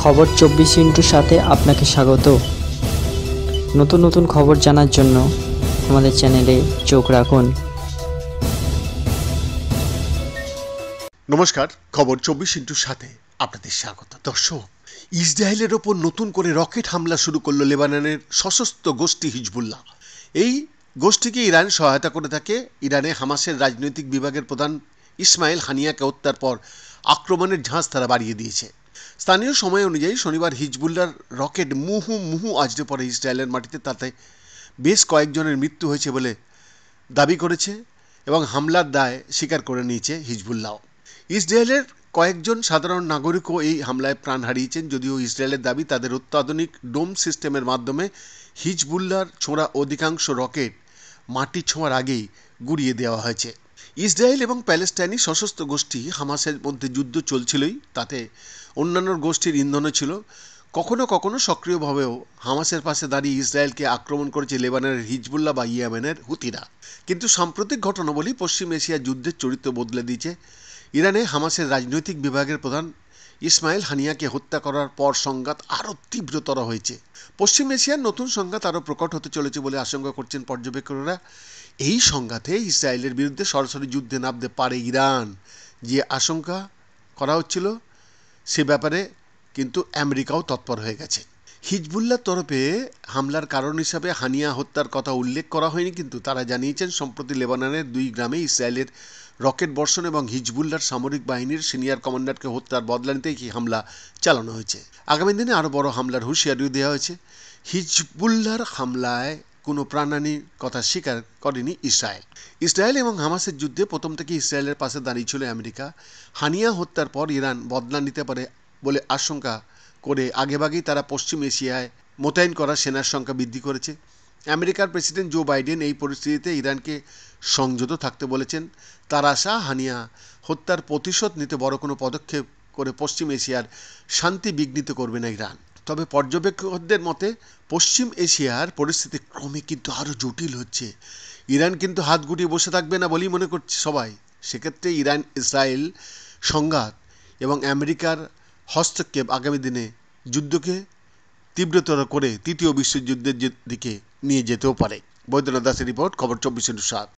খবর 24 সাথে আপনাকে স্বাগত। নতুন নতুন খবর জানার জন্য আমাদের চ্যানেলে চোখ রাখুন। নমস্কার, খবর 24 সাথে আপনাদের স্বাগত। দর্শক, ইসরায়েলের ওপর নতুন করে রকেট হামলা শুরু করলো লেবাননের সশস্ত্র গোষ্ঠী হিজবুল্লাহ। এই গোষ্ঠীকে ইরান সহায়তা করে থাকে। ইরানে হামাসের রাজনৈতিক বিভাগের প্রধান ইসমাইল হানিয়াকে হত্যার পর আক্রমণের ঝাঁজ তারা বাড়িয়ে দিয়েছে। স্থানীয় সময় অনুযায়ী শনিবার হিজবুল্লাহর রকেট মুহু আছড়ে পড়ে ইসরায়েলের মাটিতে। তাতে বেশ কয়েকজনের মৃত্যু হয়েছে বলে দাবি করেছে এবং হামলার দায় স্বীকার করে নিয়েছে হিজবুল্লাহ। ইসরায়েলের কয়েকজন সাধারণ নাগরিকও এই হামলায় প্রাণ হারিয়েছেন, যদিও ইসরায়েলের দাবি তাদের অত্যাধুনিক ডোম সিস্টেমের মাধ্যমে হিজবুল্লাহর ছোঁড়া অধিকাংশ রকেট মাটি ছোঁয়ার আগেই গুড়িয়ে দেওয়া হয়েছে। ইসরায়েল এবং প্যালেস্টাইনি সশস্ত্র গোষ্ঠী হামাসের মধ্যে যুদ্ধ চলছিলই, তাতে অন্যান্য গোষ্ঠীর ইন্ধনও ছিল। কখনো কখনো সক্রিয়ভাবেও হামাসের পাশে দাঁড়িয়ে ইসরায়েলকে আক্রমণ করেছে লেবাননের হিজবুল্লাহ বা ইয়েমেনের হুতিরা। কিন্তু সাম্প্রতিক ঘটনাবলী পশ্চিম এশিয়ার যুদ্ধের চরিত্র বদলে দিয়েছে। ইরানে হামাসের রাজনৈতিক বিভাগের প্রধান ইসমাইল হানিয়াকে হত্যা করার পর সংঘাত আরও তীব্রতর হয়েছে। পশ্চিম এশিয়ার নতুন সংঘাত আরও প্রকট হতে চলেছে বলে আশঙ্কা করছেন পর্যবেক্ষকরা। এই সংঘাতে ইসরায়েলের বিরুদ্ধে সরাসরি যুদ্ধে নামতে পারে ইরান, যে আশঙ্কা করা হচ্ছিল সে ব্যাপারে কিন্তু আমেরিকাও তৎপর হয়ে গেছে। হিজবুল্লাহর তরফে হামলার কারণ হিসাবে হানিয়া হত্যার কথা উল্লেখ করা হয়নি, কিন্তু তারা জানিয়েছেন সম্প্রতি লেবাননের 2 গ্রামে ইসরায়েলের রকেট বর্ষণ এবং হিজবুল্লাহর সামরিক বাহিনীর সিনিয়র কমান্ডারকে হত্যার বদলা নিতে এই হামলা চালানো হয়েছে। আগামী দিনে আরও বড় হামলার হুঁশিয়ারিও দেওয়া হয়েছে। হিজবুল্লাহর হামলায় কোনো প্রাণহানির কথা স্বীকার করেনি ইসরায়েল এবং হামাসের যুদ্ধে প্রথম থেকে ইসরায়েলের পাশে দাঁড়িয়েছিল আমেরিকা। হানিয়া হত্যার পর ইরান বদলা নিতে পারে বলে আশঙ্কা করে আগেভাগেই তারা পশ্চিম এশিয়ায় মোতায়েন করা সেনার সংখ্যা বৃদ্ধি করেছে। আমেরিকার প্রেসিডেন্ট জো বাইডেন এই পরিস্থিতিতে ইরানকে সংযত থাকতে বলেছেন। তার আশা, হানিয়া হত্যার প্রতিশোধ নিতে বড় কোনো পদক্ষেপ করে পশ্চিম এশিয়ার শান্তি বিঘ্নিত করবে না ইরান। তবে পর্যবেক্ষকদের মতে পশ্চিম এশিয়ার পরিস্থিতি ক্রমে কিন্তু আরও জটিল হচ্ছে। ইরান কিন্তু হাত গুটিয়ে বসে থাকবে না বলেই মনে করছে সবাই। সেক্ষেত্রে ইরান ইসরায়েল সংঘাত এবং আমেরিকার হস্তক্ষেপ আগামী দিনে যুদ্ধকে তীব্রতর করে তৃতীয় বিশ্বযুদ্ধের দিকে নিয়ে যেতেও পারে। বৈদ্যনাথ দাসের রিপোর্ট, খবর 24/7।